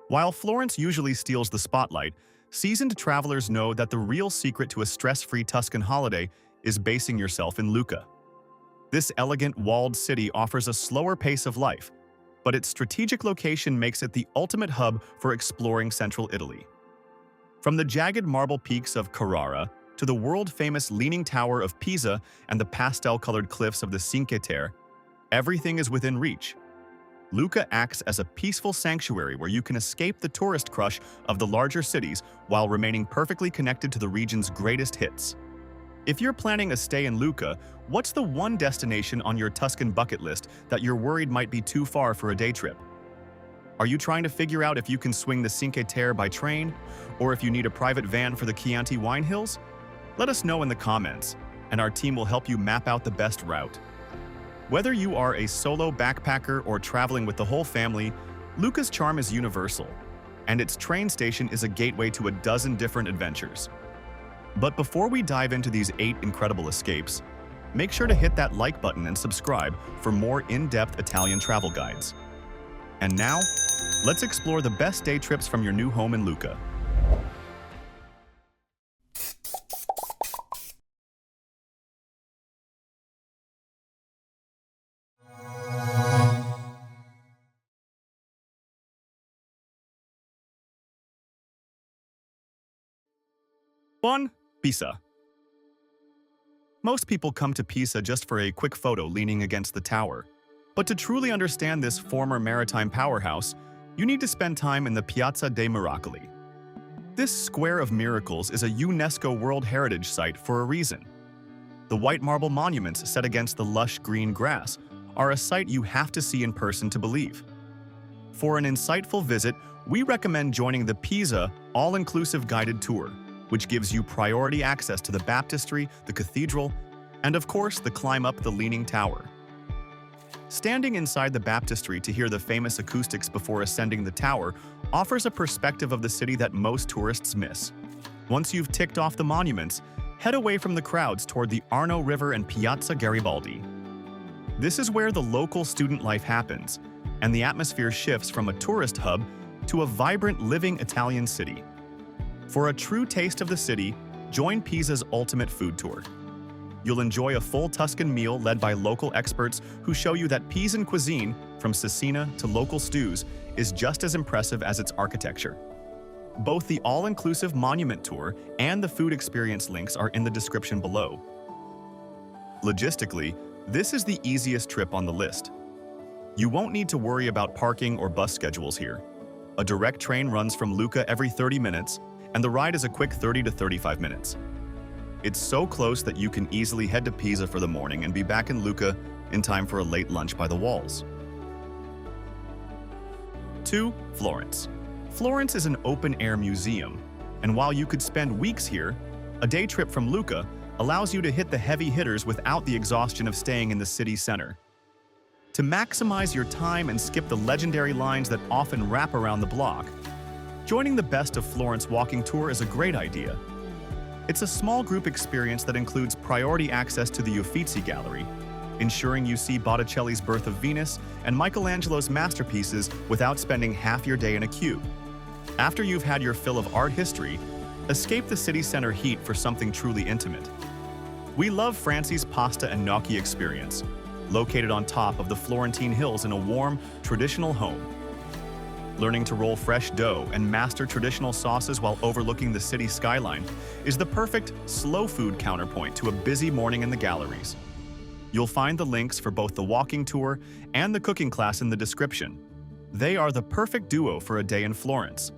While Florence usually steals the spotlight, seasoned travelers know that the real secret to a stress-free Tuscan holiday is basing yourself in Lucca. This elegant, walled city offers a slower pace of life, but its strategic location makes it the ultimate hub for exploring central Italy. From the jagged marble peaks of Carrara to the world-famous Leaning Tower of Pisa and the pastel-colored cliffs of the Cinque Terre, everything is within reach. Lucca acts as a peaceful sanctuary where you can escape the tourist crush of the larger cities while remaining perfectly connected to the region's greatest hits. If you're planning a stay in Lucca, what's the one destination on your Tuscan bucket list that you're worried might be too far for a day trip? Are you trying to figure out if you can swing the Cinque Terre by train, or if you need a private van for the Chianti wine hills? Let us know in the comments, and our team will help you map out the best route. Whether you are a solo backpacker or traveling with the whole family, Lucca's charm is universal, and its train station is a gateway to a dozen different adventures. But before we dive into these 8 incredible escapes, make sure to hit that like button and subscribe for more in-depth Italian travel guides. And now, let's explore the best day trips from your new home in Lucca. One, Pisa. Most people come to Pisa just for a quick photo leaning against the tower. But to truly understand this former maritime powerhouse, you need to spend time in the Piazza dei Miracoli. This Square of Miracles is a UNESCO World Heritage Site for a reason. The white marble monuments set against the lush green grass are a sight you have to see in person to believe. For an insightful visit, we recommend joining the Pisa all-inclusive guided tour, which gives you priority access to the baptistry, the cathedral, and of course the climb up the Leaning Tower. Standing inside the baptistry to hear the famous acoustics before ascending the tower offers a perspective of the city that most tourists miss. Once you've ticked off the monuments, head away from the crowds toward the Arno River and Piazza Garibaldi. This is where the local student life happens, and the atmosphere shifts from a tourist hub to a vibrant, living Italian city. For a true taste of the city, join Pisa's ultimate food tour. You'll enjoy a full Tuscan meal led by local experts who show you that Pisan cuisine, from cecina to local stews, is just as impressive as its architecture. Both the all-inclusive monument tour and the food experience links are in the description below. Logistically, this is the easiest trip on the list. You won't need to worry about parking or bus schedules here. A direct train runs from Lucca every 30 minutes, and the ride is a quick 30 to 35 minutes. It's so close that you can easily head to Pisa for the morning and be back in Lucca in time for a late lunch by the walls. 2. Florence. Florence is an open-air museum, and while you could spend weeks here, a day trip from Lucca allows you to hit the heavy hitters without the exhaustion of staying in the city center. To maximize your time and skip the legendary lines that often wrap around the block, joining the Best of Florence walking tour is a great idea. It's a small group experience that includes priority access to the Uffizi Gallery, ensuring you see Botticelli's Birth of Venus and Michelangelo's masterpieces without spending half your day in a queue. After you've had your fill of art history, escape the city center heat for something truly intimate. We love Francie's Pasta and Gnocchi experience, located on top of the Florentine hills in a warm, traditional home. Learning to roll fresh dough and master traditional sauces while overlooking the city skyline is the perfect slow food counterpoint to a busy morning in the galleries. You'll find the links for both the walking tour and the cooking class in the description. They are the perfect duo for a day in Florence.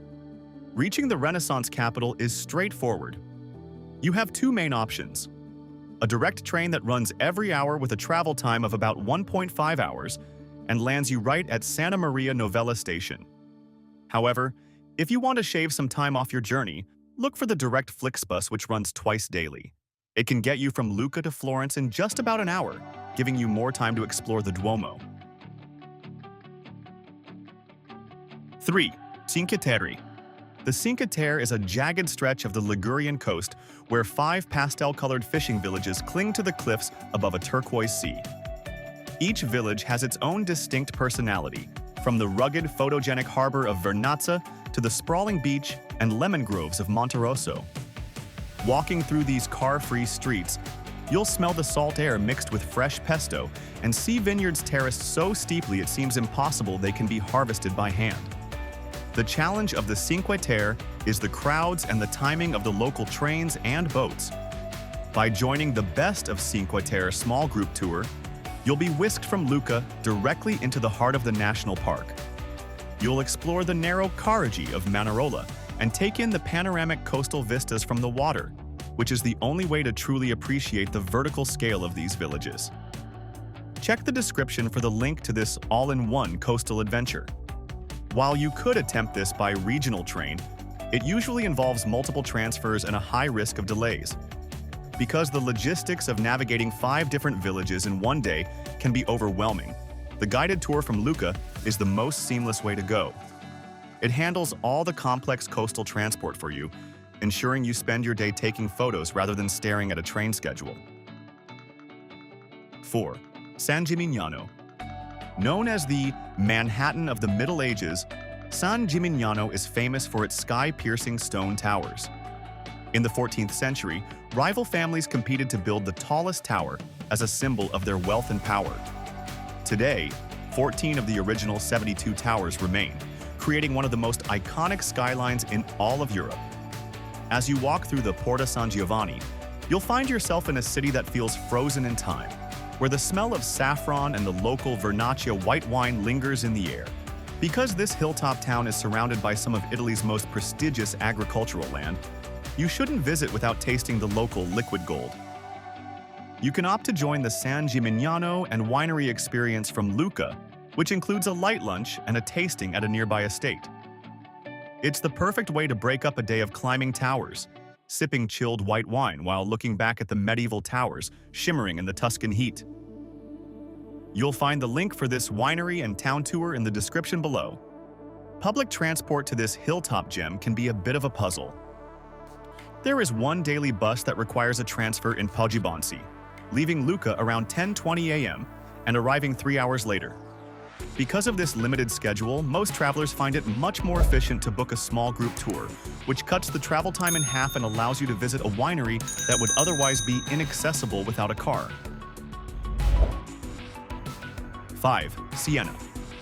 Reaching the Renaissance capital is straightforward. You have 2 main options: a direct train that runs every hour with a travel time of about 1.5 hours and lands you right at Santa Maria Novella station. However, if you want to shave some time off your journey, look for the direct Flixbus, which runs twice daily. It can get you from Lucca to Florence in just about an hour, giving you more time to explore the Duomo. 3. Cinque Terre. The Cinque Terre is a jagged stretch of the Ligurian coast where 5 pastel-colored fishing villages cling to the cliffs above a turquoise sea. Each village has its own distinct personality, From the rugged, photogenic harbor of Vernazza to the sprawling beach and lemon groves of Monterosso. Walking through these car-free streets, you'll smell the salt air mixed with fresh pesto and see vineyards terraced so steeply it seems impossible they can be harvested by hand. The challenge of the Cinque Terre is the crowds and the timing of the local trains and boats. By joining the Best of Cinque Terre small group tour, you'll be whisked from Lucca directly into the heart of the national park. You'll explore the narrow Carrara of Manarola and take in the panoramic coastal vistas from the water, which is the only way to truly appreciate the vertical scale of these villages. Check the description for the link to this all-in-one coastal adventure. While you could attempt this by regional train, it usually involves multiple transfers and a high risk of delays. Because the logistics of navigating 5 different villages in one day can be overwhelming, the guided tour from Lucca is the most seamless way to go. It handles all the complex coastal transport for you, ensuring you spend your day taking photos rather than staring at a train schedule. 4. San Gimignano. Known as the Manhattan of the Middle Ages, San Gimignano is famous for its sky-piercing stone towers. In the 14th century, rival families competed to build the tallest tower as a symbol of their wealth and power. Today, 14 of the original 72 towers remain, creating one of the most iconic skylines in all of Europe. As you walk through the Porta San Giovanni, you'll find yourself in a city that feels frozen in time, where the smell of saffron and the local Vernaccia white wine lingers in the air. Because this hilltop town is surrounded by some of Italy's most prestigious agricultural land, you shouldn't visit without tasting the local liquid gold. You can opt to join the San Gimignano and winery experience from Lucca, which includes a light lunch and a tasting at a nearby estate. It's the perfect way to break up a day of climbing towers, sipping chilled white wine while looking back at the medieval towers shimmering in the Tuscan heat. You'll find the link for this winery and town tour in the description below. Public transport to this hilltop gem can be a bit of a puzzle. There is one daily bus that requires a transfer in Poggibonsi, leaving Lucca around 10:20 a.m. and arriving 3 hours later. Because of this limited schedule, most travelers find it much more efficient to book a small group tour, which cuts the travel time in half and allows you to visit a winery that would otherwise be inaccessible without a car. 5. Siena.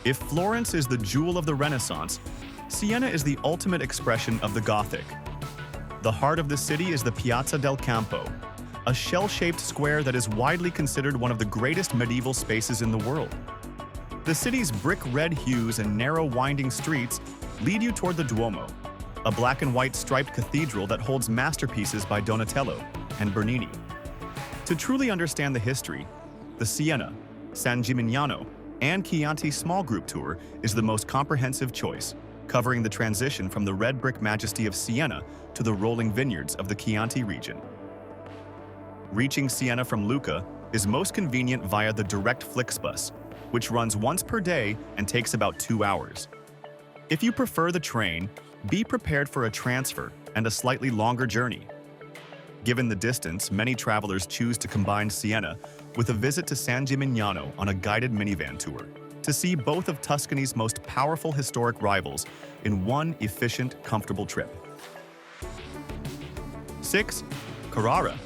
If Florence is the jewel of the Renaissance, Siena is the ultimate expression of the Gothic. The heart of the city is the Piazza del Campo, a shell-shaped square that is widely considered one of the greatest medieval spaces in the world. The city's brick-red hues and narrow winding streets lead you toward the Duomo, a black and white striped cathedral that holds masterpieces by Donatello and Bernini. To truly understand the history, the Siena, San Gimignano, and Chianti small group tour is the most comprehensive choice, covering the transition from the red brick majesty of Siena to the rolling vineyards of the Chianti region. Reaching Siena from Lucca is most convenient via the direct Flixbus, which runs once per day and takes about 2 hours. If you prefer the train, be prepared for a transfer and a slightly longer journey. Given the distance, many travelers choose to combine Siena with a visit to San Gimignano on a guided minivan tour to see both of Tuscany's most powerful historic rivals in one efficient, comfortable trip. 6. Carrara.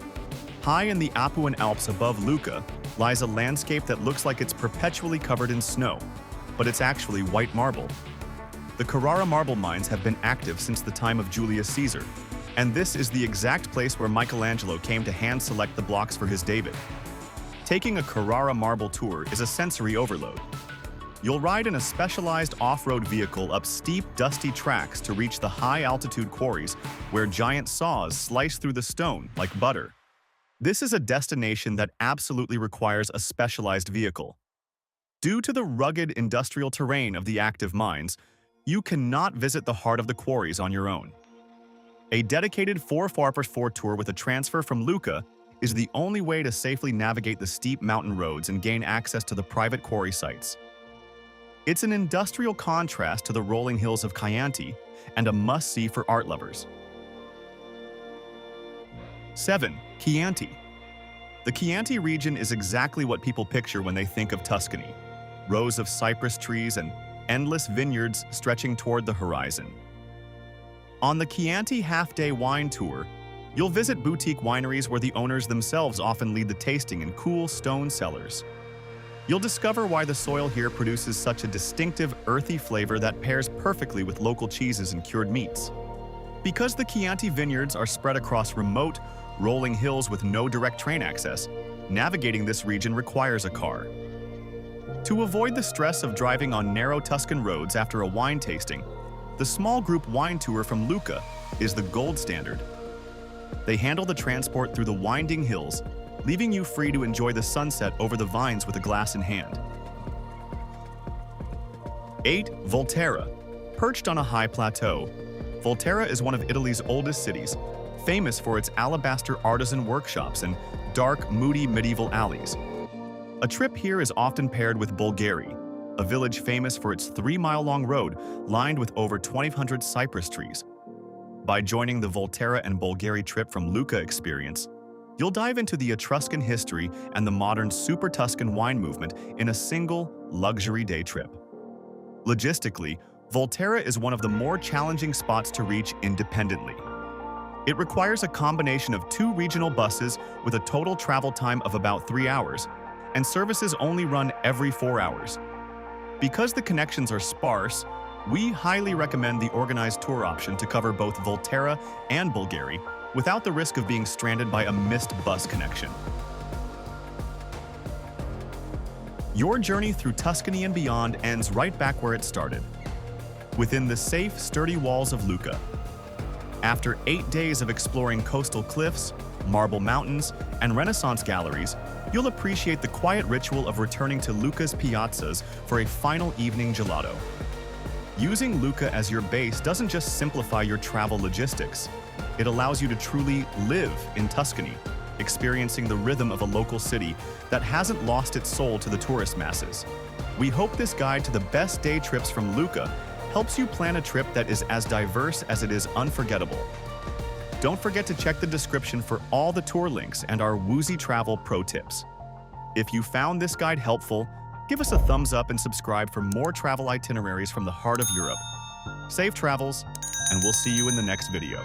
High in the Apuan Alps above Lucca lies a landscape that looks like it's perpetually covered in snow, but it's actually white marble. The Carrara marble mines have been active since the time of Julius Caesar, and this is the exact place where Michelangelo came to hand-select the blocks for his David. Taking a Carrara marble tour is a sensory overload. You'll ride in a specialized off-road vehicle up steep, dusty tracks to reach the high-altitude quarries where giant saws slice through the stone like butter. This is a destination that absolutely requires a specialized vehicle. Due to the rugged industrial terrain of the active mines, you cannot visit the heart of the quarries on your own. A dedicated 4x4 tour with a transfer from Lucca is the only way to safely navigate the steep mountain roads and gain access to the private quarry sites. It's an industrial contrast to the rolling hills of Chianti and a must-see for art lovers. 7. Chianti. The Chianti region is exactly what people picture when they think of Tuscany. Rows of cypress trees and endless vineyards stretching toward the horizon. On the Chianti half-day wine tour, you'll visit boutique wineries where the owners themselves often lead the tasting in cool stone cellars. You'll discover why the soil here produces such a distinctive, earthy flavor that pairs perfectly with local cheeses and cured meats. Because the Chianti vineyards are spread across remote, rolling hills with no direct train access, navigating this region requires a car. To avoid the stress of driving on narrow Tuscan roads after a wine tasting, the small group wine tour from Lucca is the gold standard. They handle the transport through the winding hills, leaving you free to enjoy the sunset over the vines with a glass in hand. 8. Volterra. Perched on a high plateau, Volterra is one of Italy's oldest cities, famous for its alabaster artisan workshops and dark, moody medieval alleys. A trip here is often paired with Bolgheri, a village famous for its 3-mile-long road lined with over 2,200 cypress trees. By joining the Volterra and Bolgheri trip from Lucca experience, you'll dive into the Etruscan history and the modern Super Tuscan wine movement in a single, luxury day trip. Logistically, Volterra is one of the more challenging spots to reach independently. It requires a combination of 2 regional buses with a total travel time of about 3 hours, and services only run every 4 hours. Because the connections are sparse, we highly recommend the organized tour option to cover both Volterra and Bolgheri without the risk of being stranded by a missed bus connection. Your journey through Tuscany and beyond ends right back where it started, within the safe, sturdy walls of Lucca. After 8 days of exploring coastal cliffs, marble mountains, and Renaissance galleries, you'll appreciate the quiet ritual of returning to Lucca's piazzas for a final evening gelato. Using Lucca as your base doesn't just simplify your travel logistics, it allows you to truly live in Tuscany, experiencing the rhythm of a local city that hasn't lost its soul to the tourist masses. We hope this guide to the best day trips from Lucca helps you plan a trip that is as diverse as it is unforgettable. Don't forget to check the description for all the tour links and our Woozy travel pro tips. If you found this guide helpful, give us a thumbs up and subscribe for more travel itineraries from the heart of Europe. Safe travels, and we'll see you in the next video.